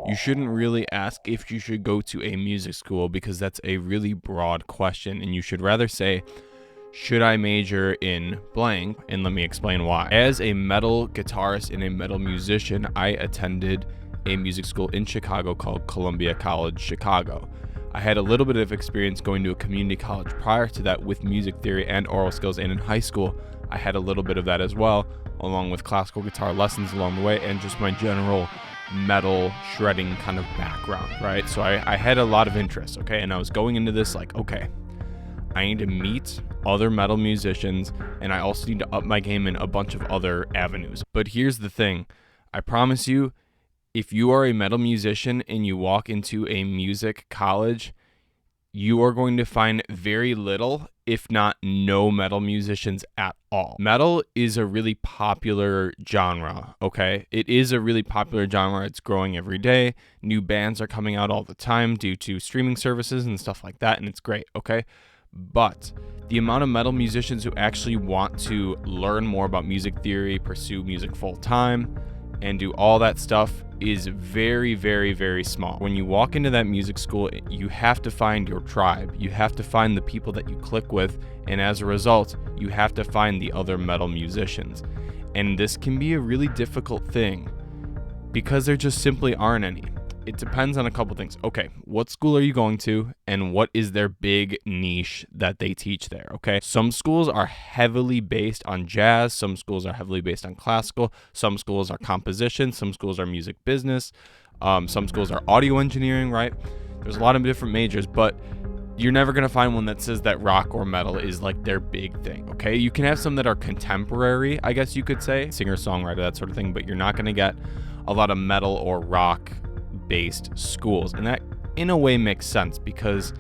You shouldn't really ask if you should go to a music school because that's a really broad question, and you should rather say, should I major in blank? And let me explain why. As a metal guitarist and a metal musician, I attended a music school in Chicago called Columbia College Chicago. I had a little bit of experience going to a community college prior to that with music theory and oral skills, and in high school I had a little bit of that as well, along with classical guitar lessons along the way and just my general metal shredding kind of background, right? So I had a lot of interest, okay? And I was going into this like, okay, I need to meet other metal musicians, and I also need to up my game in a bunch of other avenues. But here's the thing. I promise you, if you are a metal musician and you walk into a music college, you are going to find very little, if not no metal musicians at all. Metal is a really popular genre, okay? It is a really popular genre. It's growing every day. New bands are coming out all the time due to streaming services and stuff like that, and it's great, okay? But the amount of metal musicians who actually want to learn more about music theory, pursue music full time, and do all that stuff is very, very, very small. When you walk into that music school, you have to find your tribe. You have to find the people that you click with, and as a result, you have to find the other metal musicians. And this can be a really difficult thing because there just simply aren't any. It depends on a couple things. Okay, what school are you going to, and what is their big niche that they teach there, okay? Some schools are heavily based on jazz. Some schools are heavily based on classical. Some schools are composition. Some schools are music business. Some schools are audio engineering, right? There's a lot of different majors, but you're never going to find one that says that rock or metal is like their big thing, okay? You can have some that are contemporary, I guess you could say, singer-songwriter, that sort of thing, but you're not going to get a lot of metal or rock based schools. And that in a way makes sense because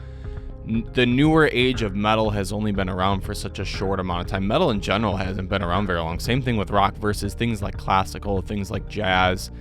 the newer age of metal has only been around for such a short amount of time. Metal in general hasn't been around very long. Same thing with rock versus things like classical, things like jazz,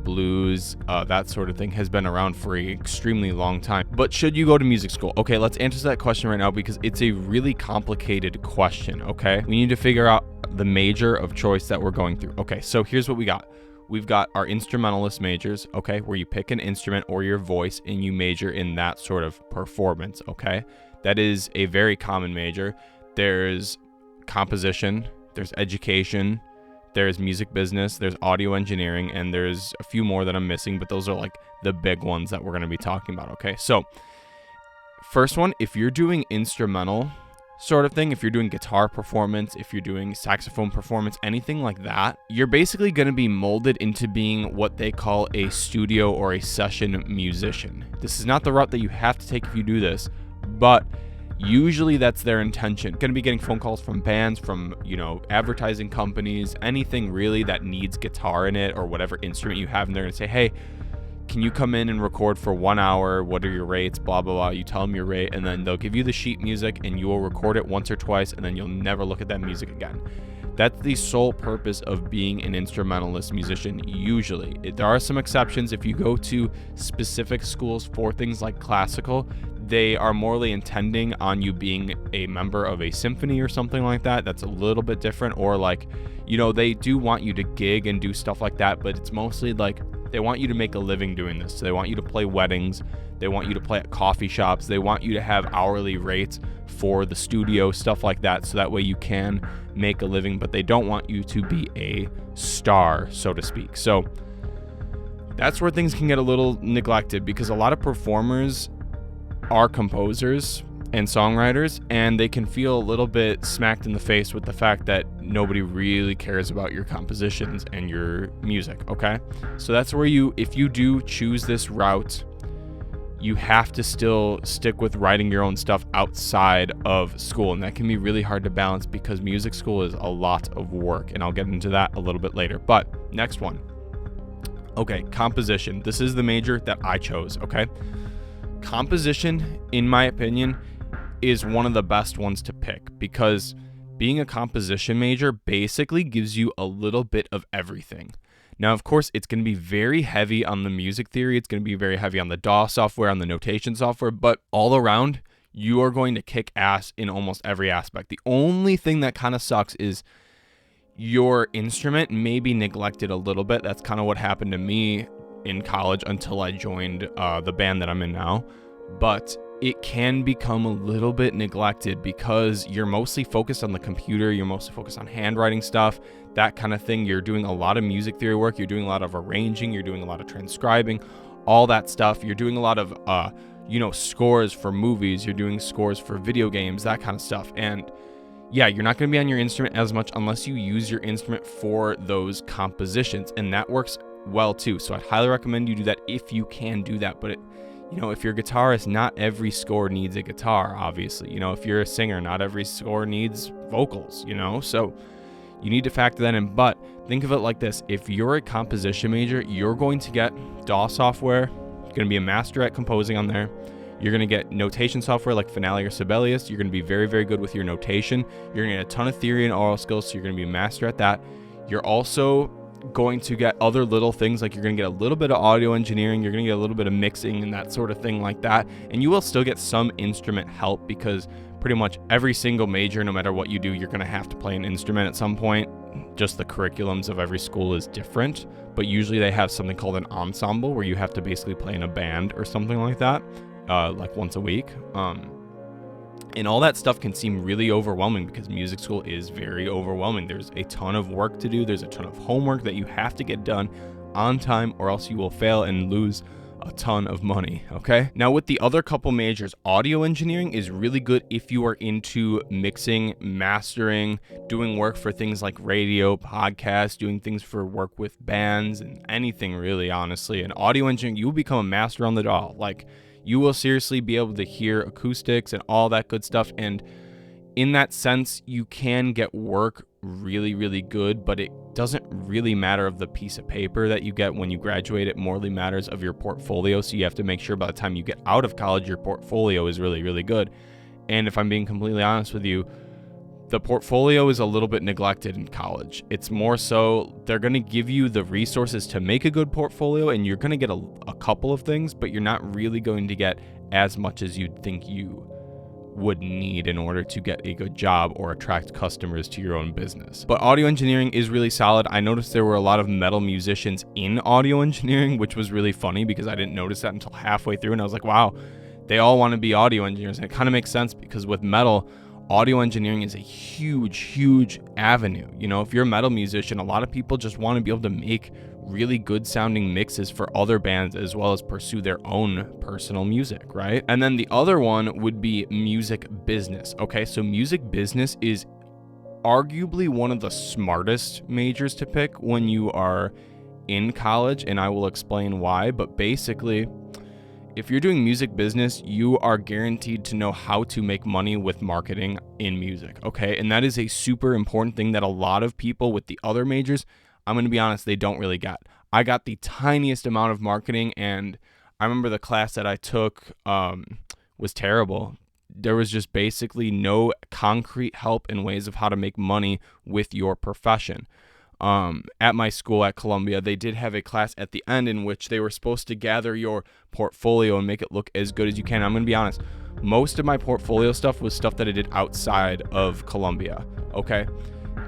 blues, that sort of thing has been around for an extremely long time. But should you go to music school? Okay, let's answer that question right now because it's a really complicated question, okay? We need to figure out the major of choice that we're going through. Okay, so here's what we got. We've got our instrumentalist majors, okay, where you pick an instrument or your voice and you major in that sort of performance, okay? That is a very common major. There's composition, there's education, there's music business, there's audio engineering, and there's a few more that I'm missing, but those are like the big ones that we're going to be talking about, okay? So, first one, if you're doing instrumental sort of thing, if you're doing guitar performance, if you're doing saxophone performance, anything like that, you're basically going to be molded into being what they call a studio or a session musician. This is not the route that you have to take if you do this, but usually that's their intention. Going to be getting phone calls from bands, from, advertising companies, anything really that needs guitar in it or whatever instrument you have, and they're going to say, hey, can you come in and record for 1 hour? What are your rates? Blah, blah, blah. You tell them your rate, and then they'll give you the sheet music, and you will record it once or twice, and then you'll never look at that music again. That's the sole purpose of being an instrumentalist musician, usually. There are some exceptions. If you go to specific schools for things like classical, they are morely intending on you being a member of a symphony or something like that. That's a little bit different. Or they do want you to gig and do stuff like that, but it's mostly like they want you to make a living doing this. So they want you to play weddings. They want you to play at coffee shops. They want you to have hourly rates for the studio, stuff like that, so that way you can make a living, but they don't want you to be a star, so to speak. So that's where things can get a little neglected because a lot of performers are composers and songwriters, and they can feel a little bit smacked in the face with the fact that nobody really cares about your compositions and your music, okay? So that's where if you do choose this route, you have to still stick with writing your own stuff outside of school, and that can be really hard to balance because music school is a lot of work, and I'll get into that a little bit later. But next one. Okay, composition. This is the major that I chose, okay? Composition, in my opinion, is one of the best ones to pick because being a composition major basically gives you a little bit of everything. Now, of course, it's going to be very heavy on the music theory. It's going to be very heavy on the DAW software, on the notation software, but all around, you are going to kick ass in almost every aspect. The only thing that kind of sucks is your instrument may be neglected a little bit. That's kind of what happened to me in college until I joined the band that I'm in now, but it can become a little bit neglected because you're mostly focused on the computer, you're mostly focused on handwriting stuff, that kind of thing. You're doing a lot of music theory work, you're doing a lot of arranging, you're doing a lot of transcribing, all that stuff. You're doing a lot of scores for movies, you're doing scores for video games, that kind of stuff. And yeah, you're not going to be on your instrument as much unless you use your instrument for those compositions, and that works well too. So I'd highly recommend you do that if you can do that. But if you're a guitarist, not every score needs a guitar, obviously. If you're a singer, not every score needs vocals, so you need to factor that in. But think of it like this: if you're a composition major, you're going to get DAW software, you're going to be a master at composing on there. You're going to get notation software like Finale or Sibelius. You're going to be very, very good with your notation. You're going to get a ton of theory and oral skills, so you're going to be a master at that. You're also going to get other little things, like you're going to get a little bit of audio engineering, you're going to get a little bit of mixing and that sort of thing like that. And you will still get some instrument help because pretty much every single major, no matter what you do, you're going to have to play an instrument at some point. Just the curriculums of every school is different, but usually they have something called an ensemble where you have to basically play in a band or something like that. Like once a week. And all that stuff can seem really overwhelming because music school is very overwhelming. There's a ton of work to do. There's a ton of homework that you have to get done on time, or else you will fail and lose a ton of money. Okay. Now with the other couple majors, audio engineering is really good if you are into mixing, mastering, doing work for things like radio, podcasts, doing things for work with bands and anything really, honestly. And audio engineering, you will become a master on the DAW. Like, you will seriously be able to hear acoustics and all that good stuff. And in that sense, you can get work really, really good, but it doesn't really matter of the piece of paper that you get when you graduate. It morely matters of your portfolio. So you have to make sure by the time you get out of college, your portfolio is really, really good. And if I'm being completely honest with you, the portfolio is a little bit neglected in college. It's more so they're going to give you the resources to make a good portfolio, and you're going to get a couple of things, but you're not really going to get as much as you'd think you would need in order to get a good job or attract customers to your own business. But audio engineering is really solid. I noticed there were a lot of metal musicians in audio engineering, which was really funny because I didn't notice that until halfway through, and I was like, wow, they all want to be audio engineers. And it kind of makes sense because with metal, audio engineering is a huge, huge avenue. If you're a metal musician, a lot of people just want to be able to make really good sounding mixes for other bands as well as pursue their own personal music, right? And then the other one would be music business. Okay, so music business is arguably one of the smartest majors to pick when you are in college, and I will explain why. But basically, if you're doing music business, you are guaranteed to know how to make money with marketing in music, okay? And that is a super important thing that a lot of people with the other majors, I'm going to be honest, they don't really get. I got the tiniest amount of marketing, and I remember the class that I took was terrible. There was just basically no concrete help in ways of how to make money with your profession. At my school at Columbia, they did have a class at the end in which they were supposed to gather your portfolio and make it look as good as you can. I'm going to be honest, most of my portfolio stuff was stuff that I did outside of Columbia, okay?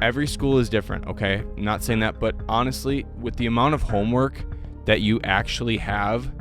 Every school is different, okay? I'm not saying that, but honestly, with the amount of homework that you actually have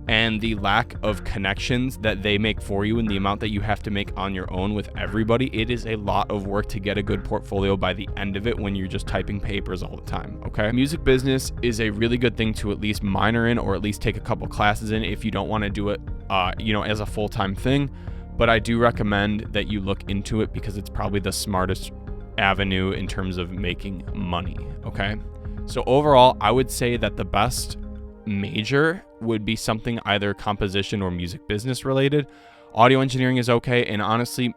and the lack of connections that they make for you and the amount that you have to make on your own with everybody, it is a lot of work to get a good portfolio by the end of it when you're just typing papers all the time, okay? Music business is a really good thing to at least minor in or at least take a couple classes in if you don't want to do it, as a full-time thing. But I do recommend that you look into it because it's probably the smartest avenue in terms of making money, okay? So overall, I would say that the best major would be something either composition or music business related. Audio engineering is okay, and honestly,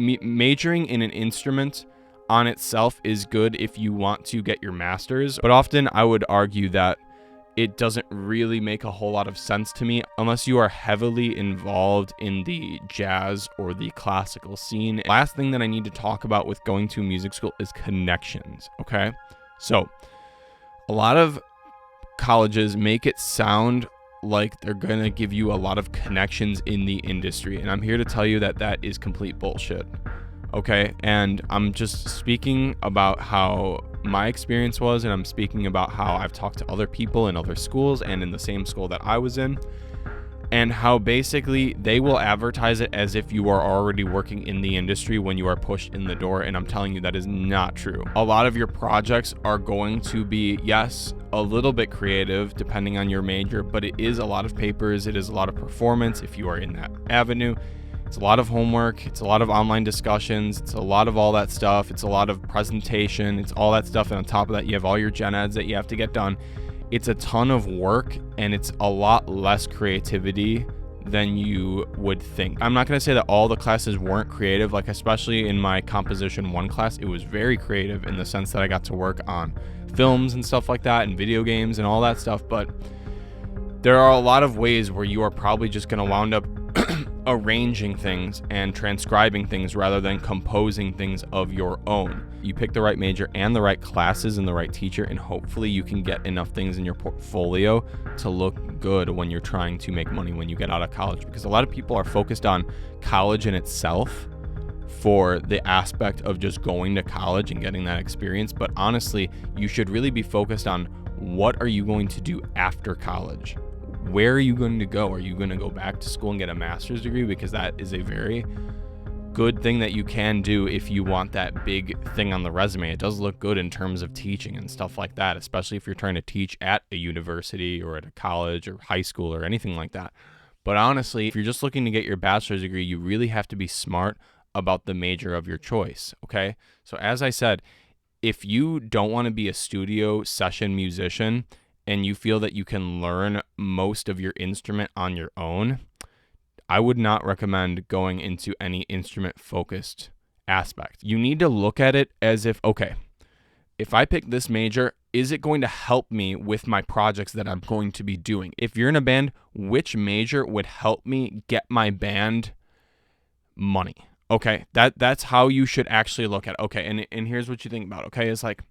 majoring in an instrument on itself is good if you want to get your master's, but often I would argue that it doesn't really make a whole lot of sense to me unless you are heavily involved in the jazz or the classical scene. Last thing that I need to talk about with going to music school is connections, okay? So a lot of colleges make it sound like they're gonna give you a lot of connections in the industry, and I'm here to tell you that that is complete bullshit, okay? And I'm just speaking about how my experience was, and I'm speaking about how I've talked to other people in other schools and in the same school that I was in, and how basically they will advertise it as if you are already working in the industry when you are pushed in the door. And I'm telling you, that is not true. A lot of your projects are going to be, yes, a little bit creative depending on your major, but it is a lot of papers. It is a lot of performance if you are in that avenue. It's a lot of homework. It's a lot of online discussions. It's a lot of all that stuff. It's a lot of presentation. It's all that stuff. And on top of that, you have all your gen eds that you have to get done. It's a ton of work, and it's a lot less creativity than you would think. I'm not going to say that all the classes weren't creative, like especially in my composition 1 class, it was very creative in the sense that I got to work on films and stuff like that and video games and all that stuff. But there are a lot of ways where you are probably just going to wound up arranging things and transcribing things rather than composing things of your own. You pick the right major and the right classes and the right teacher, and hopefully you can get enough things in your portfolio to look good when you're trying to make money when you get out of college, because a lot of people are focused on college in itself for the aspect of just going to college and getting that experience. But honestly, you should really be focused on what are you going to do after college? Where are you going to go? Are you going to go back to school and get a master's degree? Because that is a very good thing that you can do if you want that big thing on the resume. It does look good in terms of teaching and stuff like that, especially if you're trying to teach at a university or at a college or high school or anything like that. But honestly, if you're just looking to get your bachelor's degree, you really have to be smart about the major of your choice, okay? So as I said, if you don't want to be a studio session musician and you feel that you can learn most of your instrument on your own, I would not recommend going into any instrument-focused aspect. You need to look at it as if, okay, if I pick this major, is it going to help me with my projects that I'm going to be doing? If you're in a band, which major would help me get my band money? Okay, that's how you should actually look at it. Okay, and here's what you think about it, okay? It's like,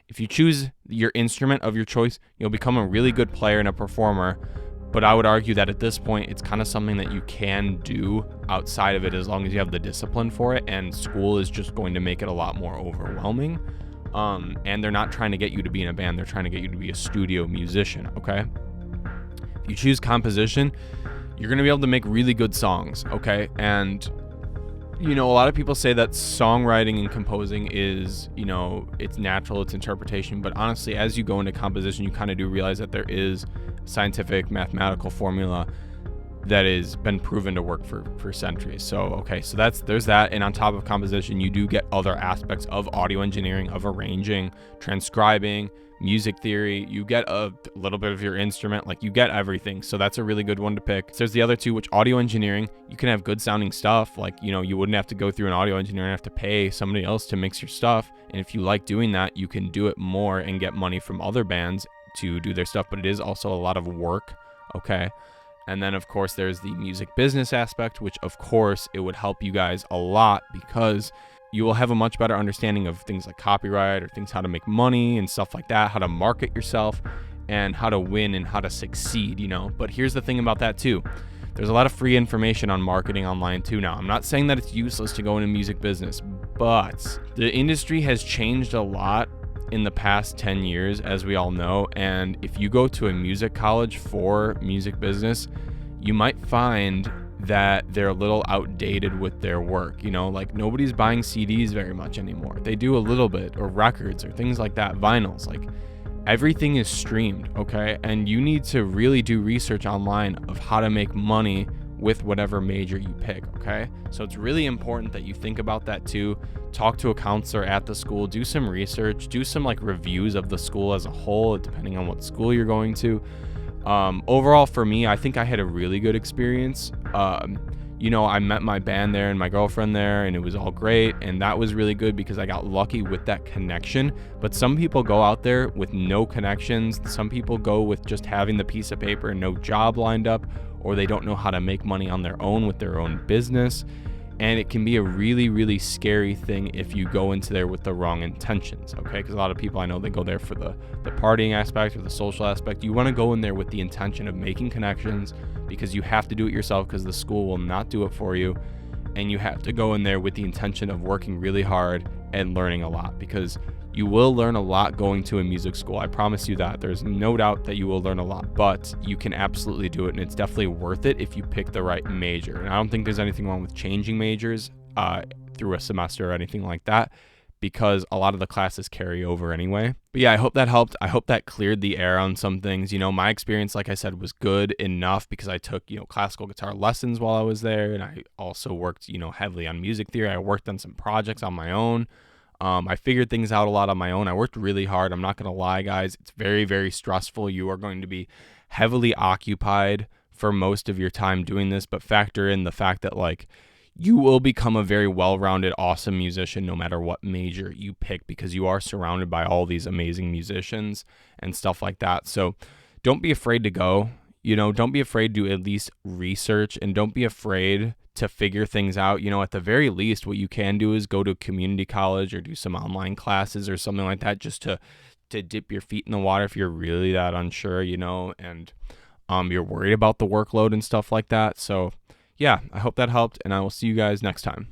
if you choose your instrument of your choice, you'll become a really good player and a performer. But I would argue that at this point, it's kind of something that you can do outside of it as long as you have the discipline for it. And school is just going to make it a lot more overwhelming. And they're not trying to get you to be in a band. They're trying to get you to be a studio musician, okay? If you choose composition, you're going to be able to make really good songs, okay? And you know, a lot of people say that songwriting and composing is, you know, it's natural, it's interpretation. But honestly, as you go into composition, you kind of do realize that there is a scientific mathematical formula that has been proven to work for centuries. So, okay, so there's that. And on top of composition, you do get other aspects of audio engineering, of arranging, transcribing, music theory. You get a little bit of your instrument, like you get everything. So that's a really good one to pick. So there's the other two, which audio engineering, you can have good sounding stuff. Like, you know, you wouldn't have to go through an audio engineer and have to pay somebody else to mix your stuff. And if you like doing that, you can do it more and get money from other bands to do their stuff. But it is also a lot of work, okay? And then, of course, there's the music business aspect, which, of course, it would help you guys a lot because you will have a much better understanding of things like copyright or things how to make money and stuff like that, how to market yourself and how to win and how to succeed, you know. But here's the thing about that, too. There's a lot of free information on marketing online, too, now. I'm not saying that it's useless to go into music business, but the industry has changed a lot in the past 10 years, as we all know. And if you go to a music college for music business, you might find that they're a little outdated with their work. You know, like nobody's buying CDs very much anymore. They do a little bit, or records or things like that, vinyls. Like everything is streamed, okay? And you need to really do research online of how to make money with whatever major you pick, okay? So it's really important that you think about that too. Talk to a counselor at the school, do some research, do some like reviews of the school as a whole, depending on what school you're going to. Overall for me, I think I had a really good experience. You know, I met my band there and my girlfriend there, and it was all great. And that was really good because I got lucky with that connection. But some people go out there with no connections. Some people go with just having the piece of paper and no job lined up, or they don't know how to make money on their own with their own business. And it can be a really, really scary thing if you go into there with the wrong intentions, okay? Because a lot of people I know, they go there for the partying aspect or the social aspect. You want to go in there with the intention of making connections, because you have to do it yourself because the school will not do it for you. And you have to go in there with the intention of working really hard and learning a lot, because You will learn a lot going to a music school. I promise you that. There's no doubt that you will learn a lot, but you can absolutely do it, and it's definitely worth it if you pick the right major. And I don't think there's anything wrong with changing majors through a semester or anything like that, because a lot of the classes carry over anyway. But yeah, I hope that helped. I hope that cleared the air on some things. My experience, like I said, was good enough because I took, classical guitar lessons while I was there. And I also worked, heavily on music theory. I worked on some projects on my own. I figured things out a lot on my own. I worked really hard. I'm not going to lie, guys. It's very, very stressful. You are going to be heavily occupied for most of your time doing this, but factor in the fact that, you will become a very well-rounded, awesome musician no matter what major you pick, because you are surrounded by all these amazing musicians and stuff like that. So don't be afraid to go. Don't be afraid to at least research, and don't be afraid to figure things out. At the very least, what you can do is go to community college or do some online classes or something like that, just to dip your feet in the water if you're really that unsure, and you're worried about the workload and stuff like that. So yeah, I hope that helped, and I will see you guys next time.